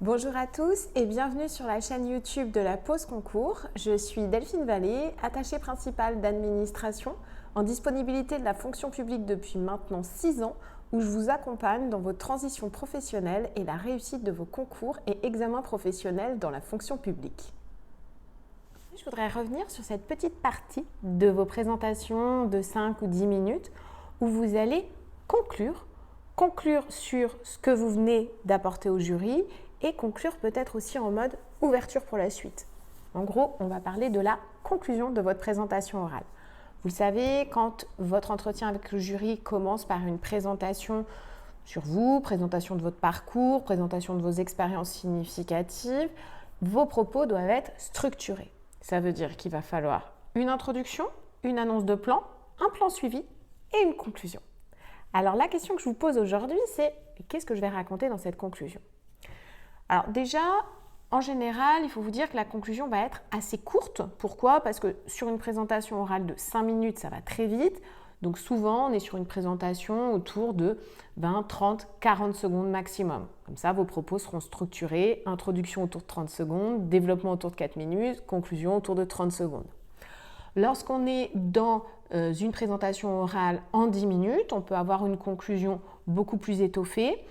Bonjour à tous et bienvenue sur la chaîne YouTube de la Pause Concours. Je suis Delphine Vallée, attachée principale d'administration en disponibilité de la fonction publique depuis maintenant 6 ans, où je vous accompagne dans votre transition professionnelle et la réussite de vos concours et examens professionnels dans la fonction publique. Je voudrais revenir sur cette petite partie de vos présentations de 5 ou 10 minutes où vous allez conclure sur ce que vous venez d'apporter au jury et conclure peut-être aussi en mode ouverture pour la suite. En gros, on va parler de la conclusion de votre présentation orale. Vous le savez, quand votre entretien avec le jury commence par une présentation sur vous, présentation de votre parcours, présentation de vos expériences significatives, vos propos doivent être structurés. Ça veut dire qu'il va falloir une introduction, une annonce de plan, un plan suivi et une conclusion. Alors la question que je vous pose aujourd'hui, c'est qu'est-ce que je vais raconter dans cette conclusion ? Alors déjà, en général, il faut vous dire que la conclusion va être assez courte. Pourquoi ? Parce que sur une présentation orale de 5 minutes, ça va très vite. Donc souvent, on est sur une présentation autour de 20, 30, 40 secondes maximum. Comme ça, vos propos seront structurés. Introduction autour de 30 secondes, développement autour de 4 minutes, conclusion autour de 30 secondes. Lorsqu'on est dans une présentation orale en 10 minutes, on peut avoir une conclusion beaucoup plus étoffée.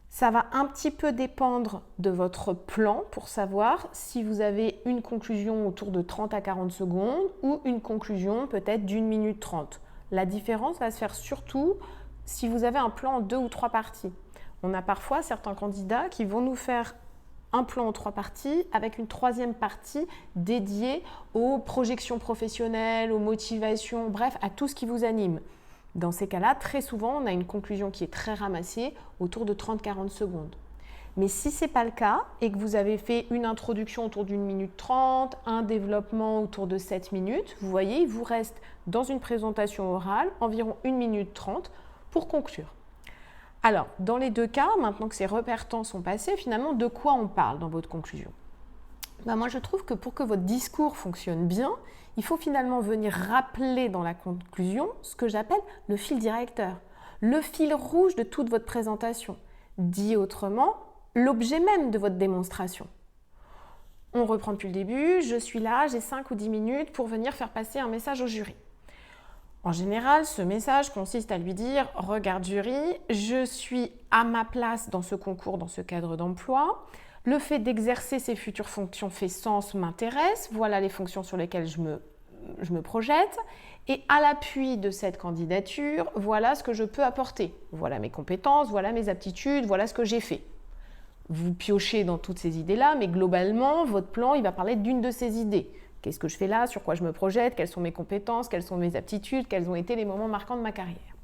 Ça va un petit peu dépendre de votre plan pour savoir si vous avez une conclusion autour de 30 à 40 secondes ou une conclusion peut-être d'1 minute 30. La différence va se faire surtout si vous avez un plan en 2 ou 3 parties. On a parfois certains candidats qui vont nous faire un plan en 3 parties avec une 3e partie dédiée aux projections professionnelles, aux motivations, bref, à tout ce qui vous anime. Dans ces cas-là, très souvent, on a une conclusion qui est très ramassée autour de 30-40 secondes. Mais si ce n'est pas le cas et que vous avez fait une introduction autour d'1 minute 30, un développement autour de 7 minutes, vous voyez, il vous reste dans une présentation orale environ 1 minute 30 pour conclure. Alors, dans les deux cas, maintenant que ces repères temps sont passés, finalement, de quoi on parle dans votre conclusion ? Moi, je trouve que pour que votre discours fonctionne bien, il faut finalement venir rappeler dans la conclusion ce que j'appelle le fil directeur, le fil rouge de toute votre présentation. Dit autrement, l'objet même de votre démonstration. On reprend depuis le début, je suis là, j'ai 5 ou 10 minutes pour venir faire passer un message au jury. En général, ce message consiste à lui dire « Regarde jury, je suis à ma place dans ce concours, dans ce cadre d'emploi. Le fait d'exercer ces futures fonctions fait sens, m'intéresse. Voilà les fonctions sur lesquelles je me projette. Et à l'appui de cette candidature, voilà ce que je peux apporter. Voilà mes compétences, voilà mes aptitudes, voilà ce que j'ai fait. » Vous piochez dans toutes ces idées-là, mais globalement, votre plan, il va parler d'une de ces idées. Qu'est-ce que je fais là? Sur quoi je me projette? Quelles sont mes compétences? Quelles sont mes aptitudes? Quels ont été les moments marquants de ma carrière?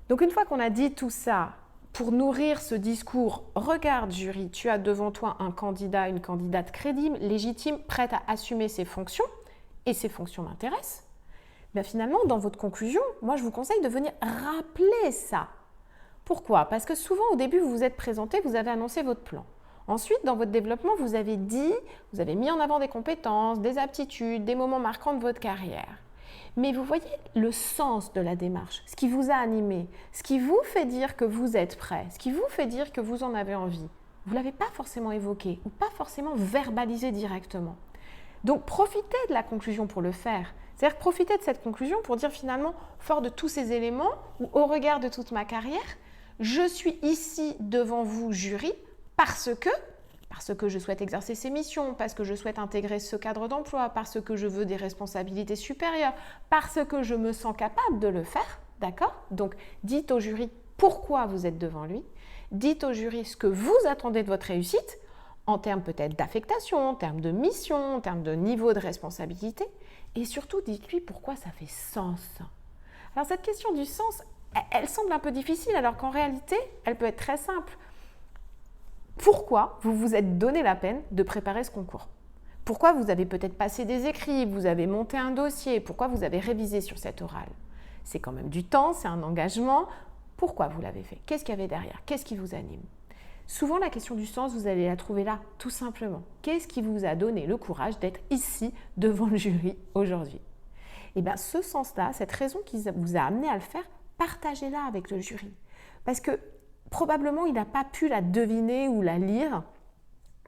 Donc une fois qu'on a dit tout ça, pour nourrir ce discours, regarde jury, tu as devant toi un candidat, une candidate crédible, légitime, prête à assumer ses fonctions, et ces fonctions m'intéressent. Bien finalement, dans votre conclusion, moi je vous conseille de venir rappeler ça. Pourquoi? Parce que souvent au début, vous vous êtes présenté, vous avez annoncé votre plan. Ensuite, dans votre développement, vous avez mis en avant des compétences, des aptitudes, des moments marquants de votre carrière. Mais vous voyez le sens de la démarche, ce qui vous a animé, ce qui vous fait dire que vous êtes prêt, ce qui vous fait dire que vous en avez envie. Vous ne l'avez pas forcément évoqué ou pas forcément verbalisé directement. Donc, profitez de la conclusion pour le faire. C'est-à-dire profitez de cette conclusion pour dire finalement, fort de tous ces éléments ou au regard de toute ma carrière, je suis ici devant vous, jury, parce que je souhaite exercer ces missions, parce que je souhaite intégrer ce cadre d'emploi, parce que je veux des responsabilités supérieures, parce que je me sens capable de le faire, d'accord ? Donc, dites au jury pourquoi vous êtes devant lui, dites au jury ce que vous attendez de votre réussite, en termes peut-être d'affectation, en termes de mission, en termes de niveau de responsabilité, et surtout dites-lui pourquoi ça fait sens. Alors cette question du sens, elle semble un peu difficile, alors qu'en réalité, elle peut être très simple. Pourquoi vous vous êtes donné la peine de préparer ce concours? Pourquoi vous avez peut-être passé des écrits, vous avez monté un dossier, pourquoi vous avez révisé sur cette orale? C'est quand même du temps, c'est un engagement. Pourquoi vous l'avez fait? Qu'est-ce qu'il y avait derrière? Qu'est-ce qui vous anime? Souvent, la question du sens, vous allez la trouver là, tout simplement. Qu'est-ce qui vous a donné le courage d'être ici, devant le jury, aujourd'hui? Et bien, ce sens-là, cette raison qui vous a amené à le faire, partagez-la avec le jury. Parce que probablement, il n'a pas pu la deviner ou la lire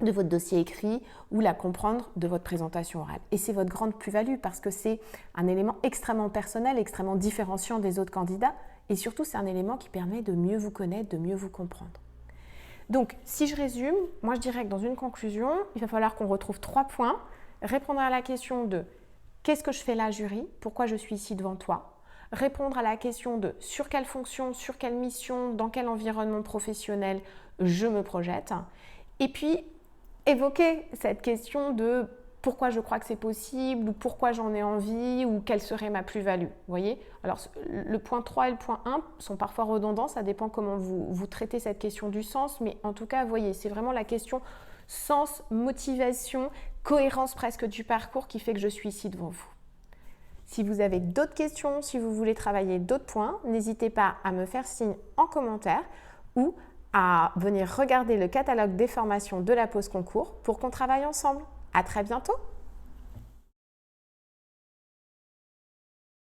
de votre dossier écrit ou la comprendre de votre présentation orale. Et c'est votre grande plus-value parce que c'est un élément extrêmement personnel, extrêmement différenciant des autres candidats et surtout c'est un élément qui permet de mieux vous connaître, de mieux vous comprendre. Donc si je résume, moi je dirais que dans une conclusion, il va falloir qu'on retrouve 3 points. Répondre à la question de qu'est-ce que je fais là jury, pourquoi je suis ici devant toi. Répondre à la question de sur quelle fonction, sur quelle mission, dans quel environnement professionnel je me projette. Et puis évoquer cette question de pourquoi je crois que c'est possible ou pourquoi j'en ai envie ou quelle serait ma plus-value. Vous voyez ? Alors le point 3 et le point 1 sont parfois redondants, ça dépend comment vous traitez cette question du sens, mais en tout cas, vous voyez, c'est vraiment la question sens, motivation, cohérence presque du parcours qui fait que je suis ici devant vous. Si vous avez d'autres questions, si vous voulez travailler d'autres points, n'hésitez pas à me faire signe en commentaire ou à venir regarder le catalogue des formations de la pause concours pour qu'on travaille ensemble. À très bientôt!